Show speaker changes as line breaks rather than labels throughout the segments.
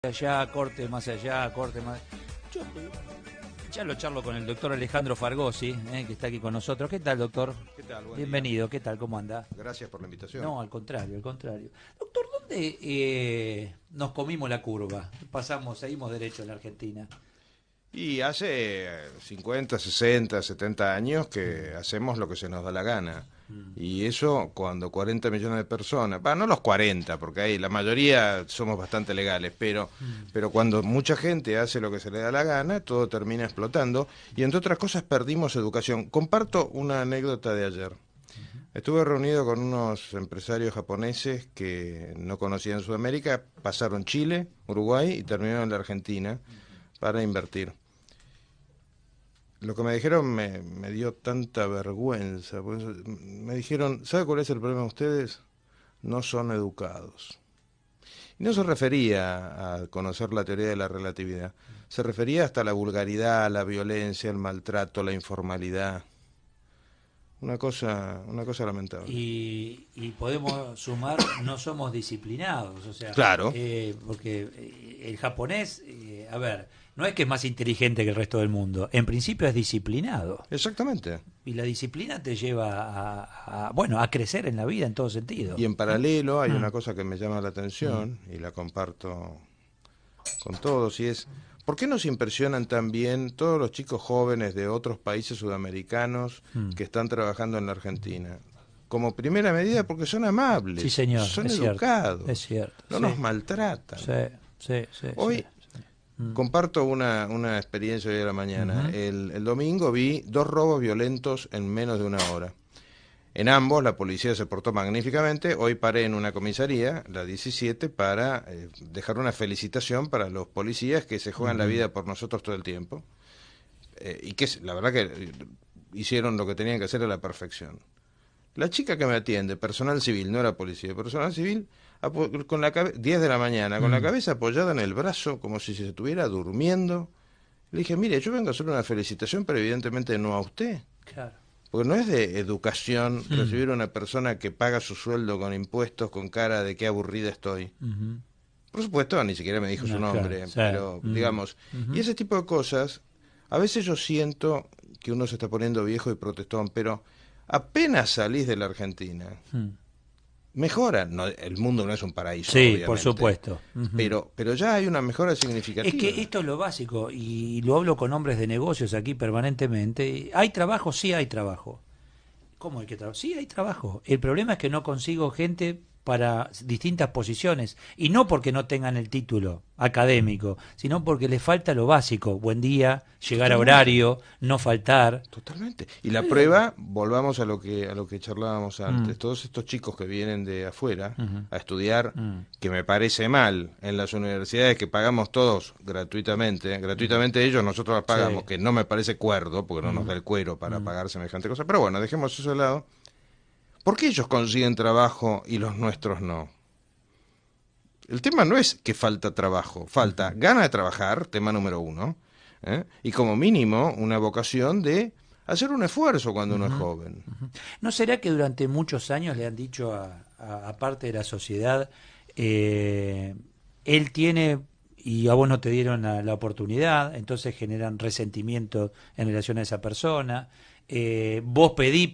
Allá, corte más allá, corte más... Yo ya lo charlo con el doctor Alejandro Fargosi, que está aquí con nosotros. ¿Qué tal, doctor?
¿Qué tal? Buen
Bienvenido,
día.
¿qué tal? ¿Cómo anda?
Gracias por la invitación.
No, al contrario, al contrario. Doctor, ¿dónde nos comimos la curva? Seguimos derecho en la Argentina.
Y hace 50, 60, 70 años que hacemos lo que se nos da la gana. Y eso cuando 40 millones de personas, no los 40, porque ahí la mayoría somos bastante legales, pero cuando mucha gente hace lo que se le da la gana, todo termina explotando y entre otras cosas perdimos educación. Comparto una anécdota de ayer. Estuve reunido con unos empresarios japoneses que no conocían Sudamérica, pasaron Chile, Uruguay y terminaron en la Argentina para invertir. Lo que me dijeron me dio tanta vergüenza. Me dijeron, ¿sabe cuál es el problema de ustedes? No son educados. Y no se refería a conocer la teoría de la relatividad, se refería hasta a la vulgaridad, la violencia, el maltrato, la informalidad. Una cosa lamentable.
Y podemos sumar, no somos disciplinados, o sea,
Claro.
Porque el japonés, a ver, no es que es más inteligente que el resto del mundo, en principio es disciplinado.
Exactamente.
Y la disciplina te lleva a crecer en la vida en todo sentido.
Y en paralelo hay una cosa que me llama la atención y la comparto con todos y es, ¿por qué nos impresionan también todos los chicos jóvenes de otros países sudamericanos que están trabajando en la Argentina? Como primera medida porque son amables,
Sí, señor,
son
es
educados,
cierto, es cierto,
no
sí.
nos maltratan.
Sí.
Hoy comparto una experiencia hoy a la mañana. El domingo vi 2 robos violentos en menos de una hora. En ambos la policía se portó magníficamente. Hoy paré en una comisaría, la 17, para dejar una felicitación para los policías que se juegan la vida por nosotros todo el tiempo. Y que la verdad que hicieron lo que tenían que hacer a la perfección. La chica que me atiende, personal civil, no era policía, personal civil, con la 10 de la mañana, con la cabeza apoyada en el brazo, como si se estuviera durmiendo. Le dije, mire, yo vengo a hacer una felicitación, pero evidentemente no a usted.
Claro.
Porque no es de educación recibir a una persona que paga su sueldo con impuestos con cara de qué aburrida estoy. Por supuesto, ni siquiera me dijo su nombre,
claro,
pero digamos, y ese tipo de cosas, a veces yo siento que uno se está poniendo viejo y protestón, pero apenas salís de la Argentina, mejora. No, el mundo no es un paraíso,
Sí,
obviamente,
por supuesto.
pero ya hay una mejora significativa.
Es que esto es lo básico, y lo hablo con hombres de negocios aquí permanentemente. ¿Hay trabajo? Sí hay trabajo. ¿Cómo hay que trabajar? Sí hay trabajo. El problema es que no consigo gente para distintas posiciones, y no porque no tengan el título académico, sino porque les falta lo básico: buen día, llegar a horario, no faltar.
Totalmente. Y la prueba, volvamos a lo que charlábamos antes, todos estos chicos que vienen de afuera a estudiar, que me parece mal, en las universidades que pagamos todos gratuitamente ellos, nosotros las pagamos,
Sí.
que no me parece cuerdo, porque no nos da el cuero para pagar semejante cosa, pero bueno, dejemos eso de lado. ¿Por qué ellos consiguen trabajo y los nuestros no? El tema no es que falta trabajo, falta gana de trabajar, tema número 1, y como mínimo una vocación de hacer un esfuerzo cuando uno es joven.
¿No será que durante muchos años le han dicho a parte de la sociedad, él tiene y a vos no te dieron la oportunidad, entonces generan resentimiento en relación a esa persona? Vos pedí,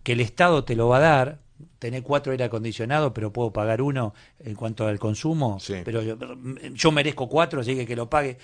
que el Estado te lo va a dar. Tenés 4 aire acondicionados, pero puedo pagar 1 en cuanto al consumo.
Sí.
Pero yo merezco 4, así que lo pague.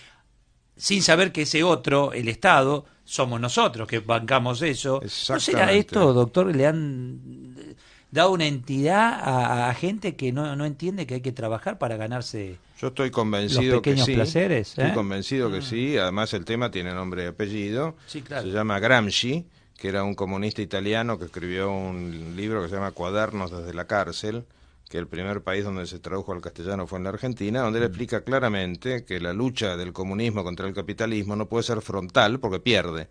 Sin saber que ese otro, el Estado, somos nosotros que bancamos eso. ¿No será esto, doctor? Le han dado una entidad a gente que no entiende que hay que trabajar para ganarse
Yo estoy convencido
los pequeños
que sí.
placeres.
Estoy convencido que sí. Además el tema tiene nombre y apellido.
Sí, claro.
Se llama Gramsci, que era un comunista italiano que escribió un libro que se llama Cuadernos desde la cárcel, que el primer país donde se tradujo al castellano fue en la Argentina, donde él explica claramente que la lucha del comunismo contra el capitalismo no puede ser frontal porque pierde.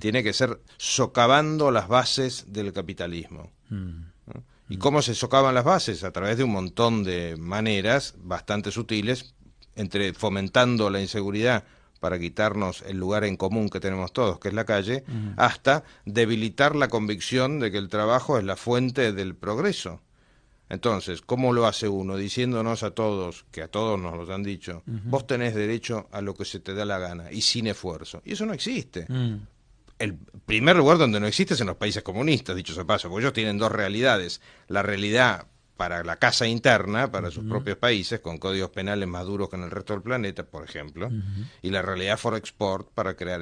Tiene que ser socavando las bases del capitalismo. ¿Y cómo se socavan las bases? A través de un montón de maneras bastante sutiles, entre fomentando la inseguridad para quitarnos el lugar en común que tenemos todos, que es la calle, hasta debilitar la convicción de que el trabajo es la fuente del progreso. Entonces, ¿cómo lo hace uno? Diciéndonos a todos, que a todos nos lo han dicho, vos tenés derecho a lo que se te da la gana y sin esfuerzo. Y eso no existe. El primer lugar donde no existe es en los países comunistas, dicho sea paso, porque ellos tienen dos realidades. La realidad para la casa interna, para sus propios países, con códigos penales más duros que en el resto del planeta, por ejemplo, y la realidad for export para crear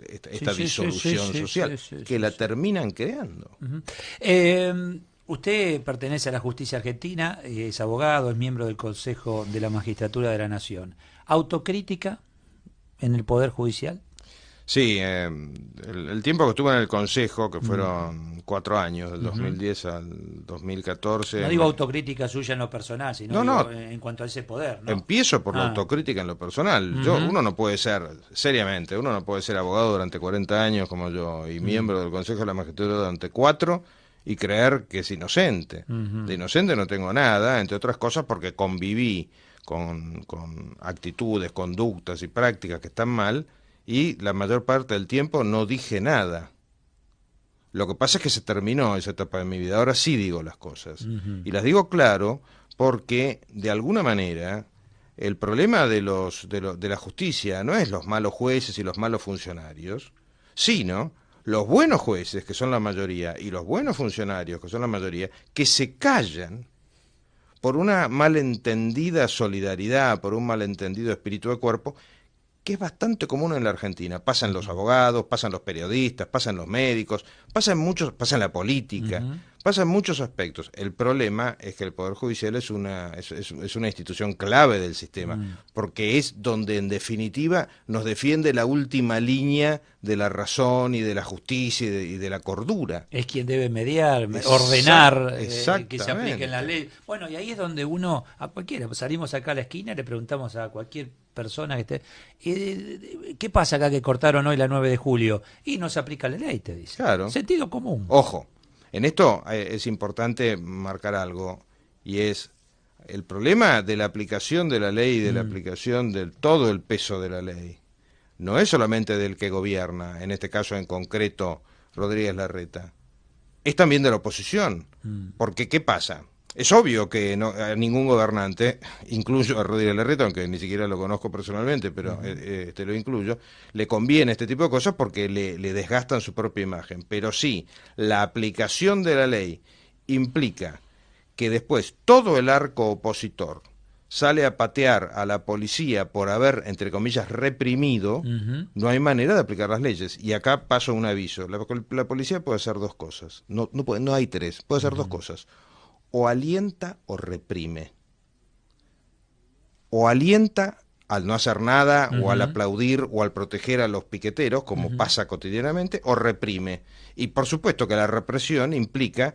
esta disolución social, que la terminan creando.
Usted pertenece a la justicia argentina, es abogado, es miembro del Consejo de la Magistratura de la Nación. ¿Autocrítica en el Poder Judicial?
Sí, el tiempo que estuve en el Consejo, que fueron 4 años, del 2010 al 2014...
No digo autocrítica suya en lo personal, sino
no,
en cuanto a ese poder, ¿no?
Empiezo por la autocrítica en lo personal. Uno no puede ser, seriamente, uno no puede ser abogado durante 40 años como yo y miembro del Consejo de la Magistratura durante 4 y creer que es inocente. De inocente no tengo nada, entre otras cosas porque conviví con actitudes, conductas y prácticas que están mal, y la mayor parte del tiempo no dije nada. Lo que pasa es que se terminó esa etapa de mi vida. Ahora sí digo las cosas. Y las digo claro porque, de alguna manera, el problema de la justicia no es los malos jueces y los malos funcionarios, sino los buenos jueces, que son la mayoría, y los buenos funcionarios, que son la mayoría, que se callan por una malentendida solidaridad, por un malentendido espíritu de cuerpo, que es bastante común en la Argentina. Pasa en los abogados, pasa en los periodistas, pasa en los médicos, pasa en la política, pasa en muchos aspectos. El problema es que el Poder Judicial es una institución clave del sistema, porque es donde en definitiva nos defiende la última línea de la razón y de la justicia y de la cordura.
Es quien debe mediar, ordenar que se apliquen las leyes. Bueno, y ahí es donde uno, a cualquiera, salimos acá a la esquina y le preguntamos a cualquier persona que esté, ¿qué pasa acá que cortaron hoy la 9 de julio? Y no se aplica la ley, te dice.
Claro.
Sentido común.
Ojo, en esto es importante marcar algo, y es el problema de la aplicación de la ley y de la aplicación del todo el peso de la ley. No es solamente del que gobierna, en este caso en concreto Rodríguez Larreta, es también de la oposición. Porque, ¿qué pasa? Es obvio que a ningún gobernante, incluyo a Rodríguez Larreta, aunque ni siquiera lo conozco personalmente, pero lo incluyo, le conviene este tipo de cosas porque le desgastan su propia imagen. Pero sí, la aplicación de la ley implica que después todo el arco opositor sale a patear a la policía por haber, entre comillas, reprimido, no hay manera de aplicar las leyes. Y acá paso un aviso. La policía puede hacer dos cosas. No hay tres, puede hacer dos cosas. O alienta o reprime. O alienta al no hacer nada, o al aplaudir, o al proteger a los piqueteros, como pasa cotidianamente, o reprime. Y por supuesto que la represión implica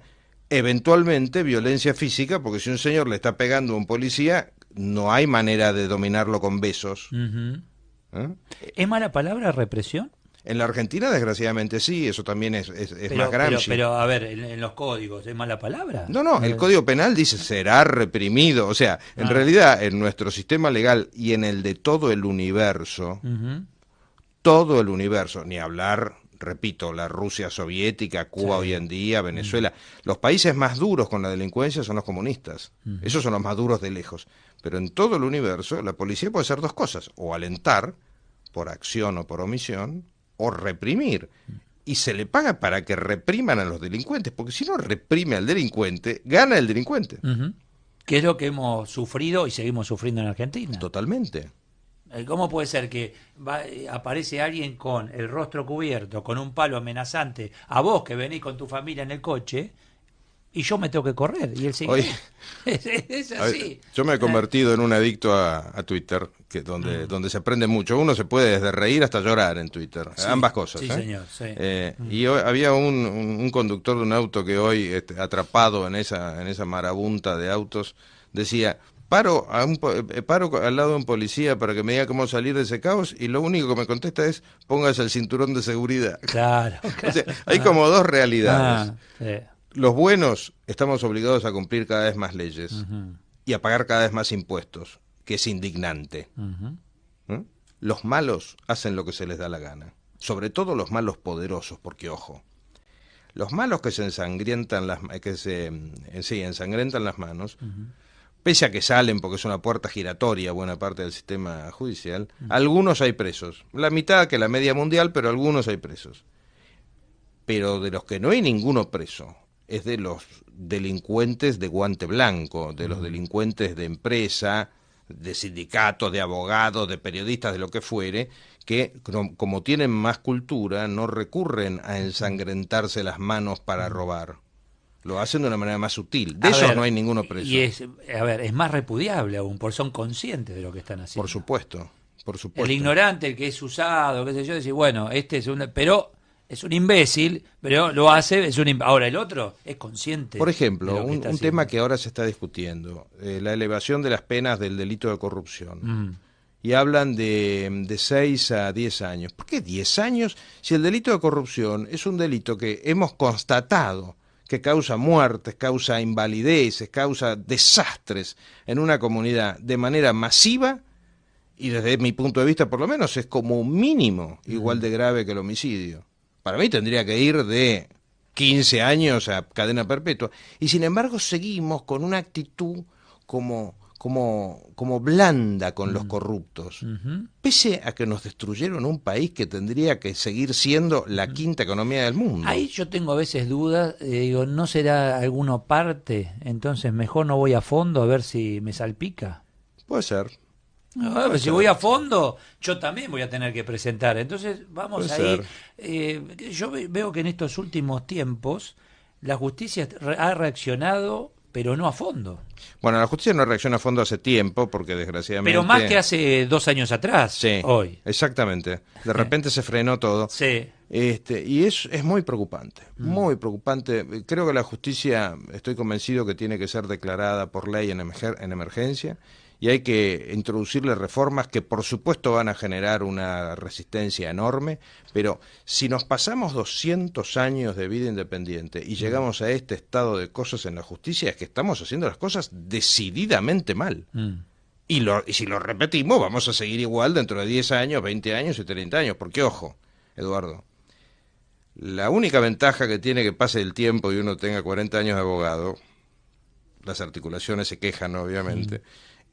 eventualmente violencia física, porque si un señor le está pegando a un policía, no hay manera de dominarlo con besos.
¿Es mala palabra represión?
En la Argentina, desgraciadamente, sí, eso también es más Gramsci.
Pero, a ver, en los códigos, ¿es mala palabra?
No, el Código Penal dice será reprimido. O sea, en realidad, en nuestro sistema legal y en el de todo el universo, ni hablar, repito, la Rusia soviética, Cuba hoy en día, Venezuela, los países más duros con la delincuencia son los comunistas. Esos son los más duros de lejos. Pero en todo el universo, la policía puede hacer dos cosas: o alentar, por acción o por omisión, o reprimir. Y se le paga para que repriman a los delincuentes, porque si no reprime al delincuente, gana el delincuente.
Que es lo que hemos sufrido y seguimos sufriendo en Argentina.
Totalmente.
¿Cómo puede ser que aparece alguien con el rostro cubierto, con un palo amenazante, a vos que venís con tu familia en el coche, y yo me tengo que correr? Y él sigue.
Oye,
es así.
Yo me he convertido en un adicto a Twitter, donde se aprende mucho. Uno se puede desde reír hasta llorar en Twitter. Sí, ambas cosas.
Sí, señor. Sí.
Y hoy había un conductor de un auto que hoy, atrapado en esa marabunta de autos, decía: paro al lado de un policía para que me diga cómo salir de ese caos, y lo único que me contesta es: póngase el cinturón de seguridad.
Claro.
O sea, hay como dos realidades.
Sí.
Los buenos estamos obligados a cumplir cada vez más leyes y a pagar cada vez más impuestos, que es indignante. Los malos hacen lo que se les da la gana, sobre todo los malos poderosos, porque, ojo, los malos que se ensangrientan ensangrentan las manos, pese a que salen porque es una puerta giratoria buena parte del sistema judicial, algunos hay presos. La mitad que la media mundial, pero algunos hay presos. Pero de los que no hay ninguno preso, es de los delincuentes de guante blanco, de los delincuentes de empresa, de sindicatos, de abogados, de periodistas, de lo que fuere, que como tienen más cultura, no recurren a ensangrentarse las manos para robar. Lo hacen de una manera más sutil. De esos no hay ninguno preso.
Y es más repudiable aún, porque son conscientes de lo que están haciendo.
Por supuesto, por supuesto.
El ignorante, el que es usado, qué sé yo, decir, bueno, este es pero es un imbécil, pero lo hace, ahora el otro es consciente.
Por ejemplo, un
haciendo.
tema que ahora se está discutiendo, la elevación de las penas del delito de corrupción. Y hablan de 6 a 10 años. ¿Por qué 10 años? Si el delito de corrupción es un delito que hemos constatado que causa muertes, causa invalideces, causa desastres en una comunidad de manera masiva, y desde mi punto de vista por lo menos es como mínimo igual de grave que el homicidio. Para mí tendría que ir de 15 años a cadena perpetua. Y sin embargo seguimos con una actitud como blanda con los corruptos, pese a que nos destruyeron un país que tendría que seguir siendo la quinta economía del mundo.
Ahí yo tengo a veces dudas, digo, ¿no será alguno parte? Entonces mejor no voy a fondo a ver si me salpica.
Puede ser.
Si voy a fondo, yo también voy a tener que presentar. Entonces vamos ahí. Yo veo que en estos últimos tiempos la justicia ha reaccionado, pero no a fondo.
Bueno, la justicia no reacciona a fondo hace tiempo, porque desgraciadamente...
Pero más que hace 2 años atrás,
sí,
hoy.
Exactamente. De repente se frenó todo.
Sí.
Y es muy preocupante, muy preocupante. Creo que la justicia, estoy convencido que tiene que ser declarada por ley en emergencia, y hay que introducirle reformas que por supuesto van a generar una resistencia enorme, pero si nos pasamos 200 años de vida independiente y llegamos a este estado de cosas en la justicia, es que estamos haciendo las cosas decididamente mal. Y si lo repetimos, vamos a seguir igual dentro de 10 años, 20 años y 30 años, porque ojo, Eduardo, la única ventaja que tiene que pase el tiempo y uno tenga 40 años de abogado, las articulaciones se quejan obviamente,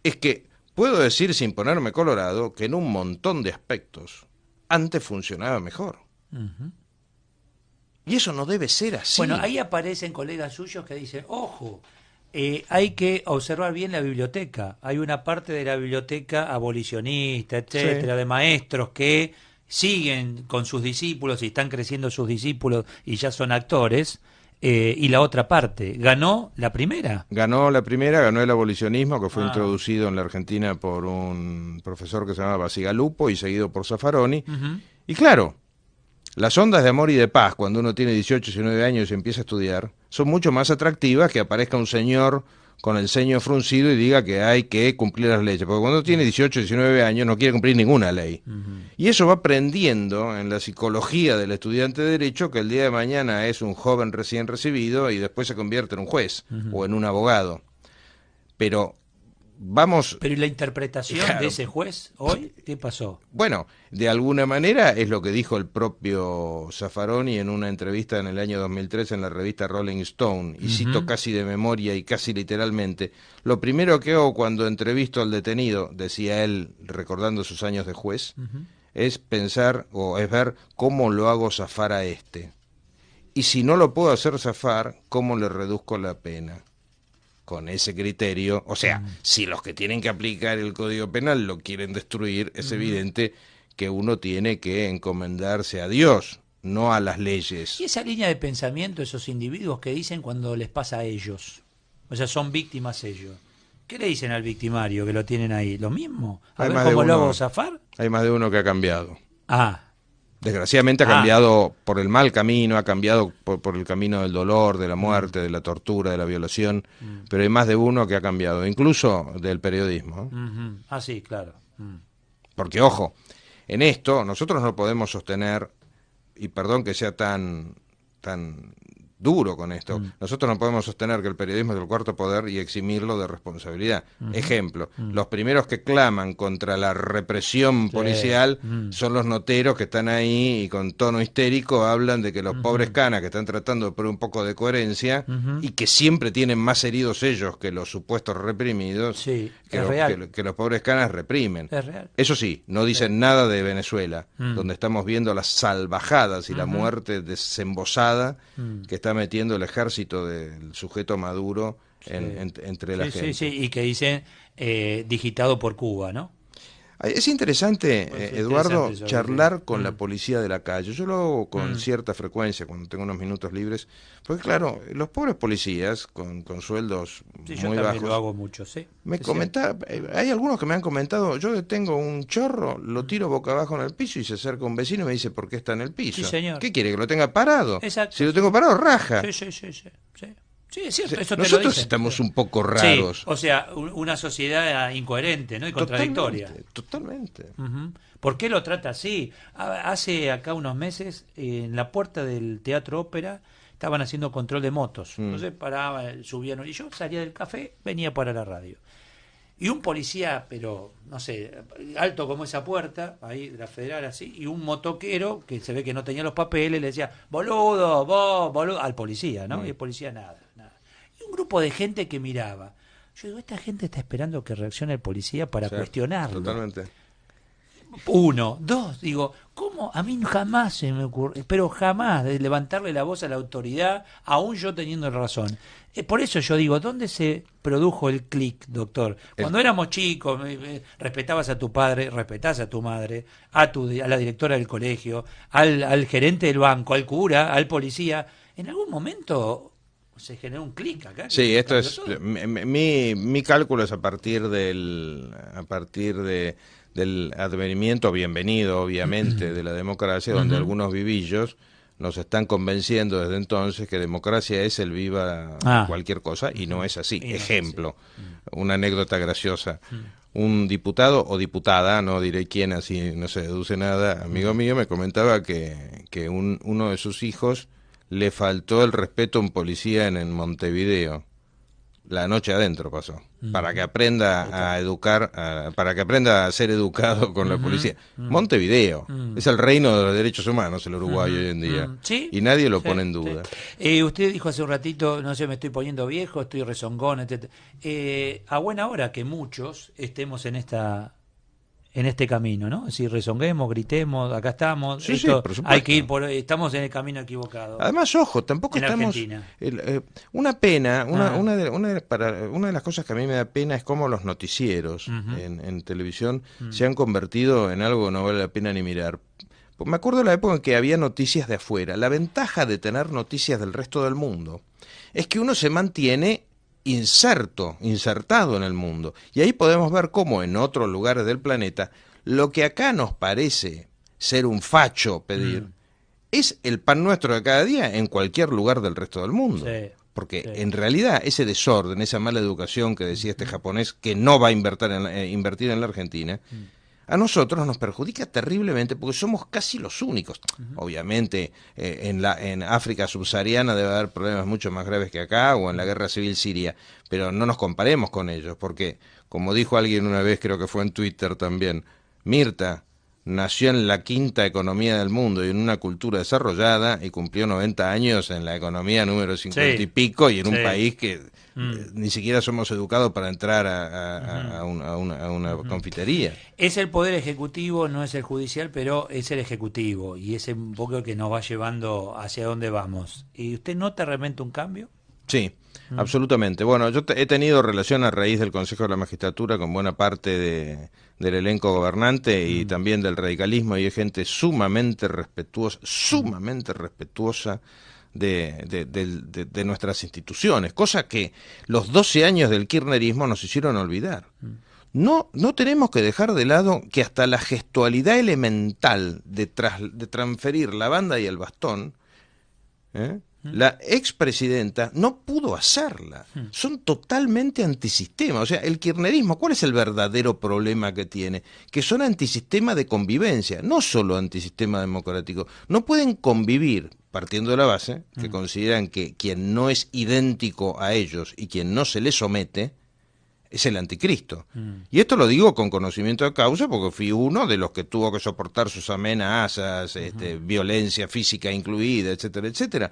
es que puedo decir sin ponerme colorado que en un montón de aspectos antes funcionaba mejor. Y eso no debe ser así.
Bueno, ahí aparecen colegas suyos que dicen, ojo, hay que observar bien la biblioteca. Hay una parte de la biblioteca abolicionista, etcétera, sí, de maestros que siguen con sus discípulos y están creciendo sus discípulos y ya son actores. Y la otra parte, ¿ganó la primera?
Ganó la primera, ganó el abolicionismo, que fue introducido en la Argentina por un profesor que se llamaba Basigalupo y seguido por Zaffaroni. Y claro, las ondas de amor y de paz, cuando uno tiene 18, 19 años y empieza a estudiar, son mucho más atractivas que aparezca un señor con el ceño fruncido y diga que hay que cumplir las leyes. Porque cuando uno tiene 18, 19 años no quiere cumplir ninguna ley. Y eso va aprendiendo en la psicología del estudiante de Derecho, que el día de mañana es un joven recién recibido y después se convierte en un juez o en un abogado. Pero ¿y
la interpretación de ese juez hoy? ¿Qué pasó?
Bueno, de alguna manera es lo que dijo el propio Zaffaroni en una entrevista en el año 2003 en la revista Rolling Stone, y cito casi de memoria y casi literalmente: lo primero que hago cuando entrevisto al detenido, decía él recordando sus años de juez, es pensar o es ver cómo lo hago zafar a este. Y si no lo puedo hacer zafar, ¿cómo le reduzco la pena? Con ese criterio, o sea, si los que tienen que aplicar el Código Penal lo quieren destruir, es evidente que uno tiene que encomendarse a Dios, no a las leyes.
¿Y esa línea de pensamiento, esos individuos que dicen cuando les pasa a ellos? O sea, son víctimas ellos. ¿Qué le dicen al victimario que lo tienen ahí? ¿Lo mismo? A ver cómo lo hago zafar.
Hay más de uno que ha cambiado. Desgraciadamente ha cambiado por el mal camino, ha cambiado por el camino del dolor, de la muerte, de la tortura, de la violación, pero hay más de uno que ha cambiado, incluso del periodismo.
Sí, claro.
Porque, ojo, en esto nosotros no podemos sostener, y perdón que sea tan duro con esto. Nosotros no podemos sostener que el periodismo es el cuarto poder y eximirlo de responsabilidad. Ejemplo, los primeros que claman contra la represión policial son los noteros que están ahí y con tono histérico hablan de que los pobres canas que están tratando de poner un poco de coherencia y que siempre tienen más heridos ellos que los supuestos reprimidos,
Sí,
que,
es real.
que los pobres canas reprimen.
Es real.
Eso sí, no dicen nada de Venezuela, donde estamos viendo las salvajadas y la muerte desembosada que está metiendo el ejército del sujeto Maduro entre la gente.
Sí, y que dicen digitado por Cuba, ¿no?
Es interesante,
Pues es
Eduardo,
interesante eso,
charlar
sí.
con la policía de la calle. Yo lo hago con cierta frecuencia cuando tengo unos minutos libres, porque claro, los pobres policías con sueldos
Sí, yo
muy
también
bajos.
lo hago mucho, sí.
Me
Sí,
comenta, hay algunos que me han comentado, yo detengo un chorro, lo tiro boca abajo en el piso y se acerca un vecino y me dice, ¿por qué está en el piso?
Sí, señor.
¿Qué quiere, que lo tenga parado?
Exacto,
Si lo tengo parado, raja.
Sí. Sí, es cierto, eso te lo
Nosotros
dicen.
estamos un poco
Sí,
raros.
o sea, una sociedad incoherente, ¿no? Y contradictoria.
Totalmente.
Ujú. ¿Por qué lo trata así? Hace acá unos meses, en la puerta del Teatro Ópera, estaban haciendo control de motos. Entonces paraba, subían, y yo salía del café, venía para la radio. Y un policía, pero no sé, alto como esa puerta, ahí de la Federal así, y un motoquero que se ve que no tenía los papeles, le decía, boludo, vos, boludo, al policía, ¿no? Y el policía nada. Y un grupo de gente que miraba. Yo digo, esta gente está esperando que reaccione el policía para
Sí,
cuestionarlo.
Totalmente.
Uno, dos, digo, ¿cómo? A mí jamás se me ocurre, pero jamás, de levantarle la voz a la autoridad, aún yo teniendo razón. Por eso yo digo, ¿dónde se produjo el clic, doctor? Cuando éramos chicos, respetabas a tu padre, respetás a tu madre, a la directora del colegio, al gerente del banco, al cura, al policía. En algún momento se generó un clic acá.
Sí, esto es
todo.
mi cálculo es a partir del advenimiento bienvenido, obviamente, de la democracia, donde algunos vivillos nos están convenciendo desde entonces que democracia es el viva cualquier cosa, y no es así. Ejemplo, una anécdota graciosa. Un diputado o diputada, no diré quién, así no se deduce nada, amigo mío, me comentaba que uno de sus hijos le faltó el respeto a un policía en Montevideo. La noche adentro pasó, para que aprenda a educar, para que aprenda a ser educado con la policía. Montevideo es el reino de los derechos humanos, el Uruguay hoy en día,
¿Sí?
y nadie lo pone en duda.
Usted dijo hace un ratito, no sé, me estoy poniendo viejo, estoy rezongón, etc. A buena hora que muchos estemos en este camino, ¿no? Si rezonguemos, gritemos, acá estamos,
Sí,
esto,
por supuesto.
hay que ir estamos en el camino equivocado.
Además, ojo, tampoco
En
estamos...
Argentina.
una pena, una de las cosas que a mí me da pena es cómo los noticieros en televisión se han convertido en algo que no vale la pena ni mirar. Me acuerdo de la época en que había noticias de afuera. La ventaja de tener noticias del resto del mundo es que uno se mantiene insertado en el mundo. Y ahí podemos ver cómo en otros lugares del planeta lo que acá nos parece ser un facho pedir es el pan nuestro de cada día en cualquier lugar del resto del mundo.
Sí,
Porque en realidad ese desorden, esa mala educación que decía este japonés que no va a invertir en la Argentina, a nosotros nos perjudica terriblemente porque somos casi los únicos. Obviamente en África subsahariana debe haber problemas mucho más graves que acá, o en la guerra civil siria, pero no nos comparemos con ellos, porque como dijo alguien una vez, creo que fue en Twitter también, Mirta nació en la quinta economía del mundo y en una cultura desarrollada y cumplió 90 años en la economía número 50 y pico, y en un país que ni siquiera somos educados para entrar a una confitería.
Es el poder ejecutivo, no es el judicial, pero es el ejecutivo y es un poco el que nos va llevando hacia dónde vamos. ¿Y usted nota realmente un cambio?
Sí, absolutamente. Bueno, yo he tenido relación a raíz del Consejo de la Magistratura con buena parte del elenco gobernante y también del radicalismo, y hay gente sumamente respetuosa de nuestras instituciones, cosa que los 12 años del kirchnerismo nos hicieron olvidar. No tenemos que dejar de lado que hasta la gestualidad elemental de transferir la banda y el bastón, la expresidenta no pudo hacerla. Son totalmente antisistema. O sea, el kirchnerismo, ¿cuál es el verdadero problema que tiene? Que son antisistema de convivencia, no solo antisistema democrático. No pueden convivir partiendo de la base que consideran que quien no es idéntico a ellos y quien no se les somete es el anticristo. Y esto lo digo con conocimiento de causa porque fui uno de los que tuvo que soportar sus amenazas, violencia física incluida, etcétera, etcétera.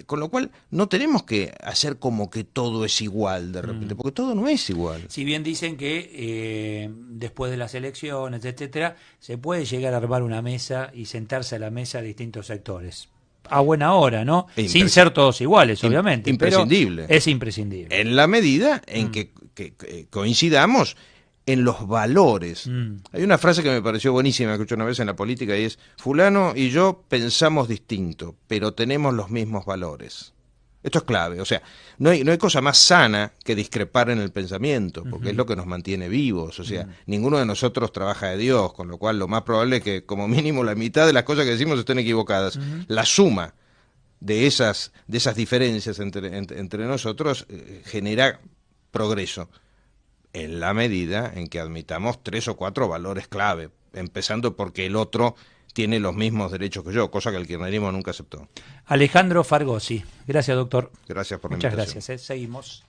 Con lo cual no tenemos que hacer como que todo es igual de repente, porque todo no es igual.
Si bien dicen que después de las elecciones, etcétera, se puede llegar a armar una mesa y sentarse a la mesa distintos sectores. A buena hora, ¿no? Sin ser todos iguales, obviamente.
Imprescindible.
Pero es imprescindible.
En la medida en que coincidamos en los valores. Hay una frase que me pareció buenísima que escuché una vez en la política y es: fulano y yo pensamos distinto, pero tenemos los mismos valores. Esto es clave, o sea, no hay cosa más sana que discrepar en el pensamiento, porque es lo que nos mantiene vivos, o sea, ninguno de nosotros trabaja de Dios, con lo cual lo más probable es que como mínimo la mitad de las cosas que decimos estén equivocadas. La suma de esas diferencias entre nosotros genera progreso, en la medida en que admitamos 3 o 4 valores clave, empezando porque el otro tiene los mismos derechos que yo, cosa que el kirchnerismo nunca aceptó.
Alejandro Fargosi. Gracias, doctor.
Gracias por la
Muchas
invitación.
gracias. Seguimos.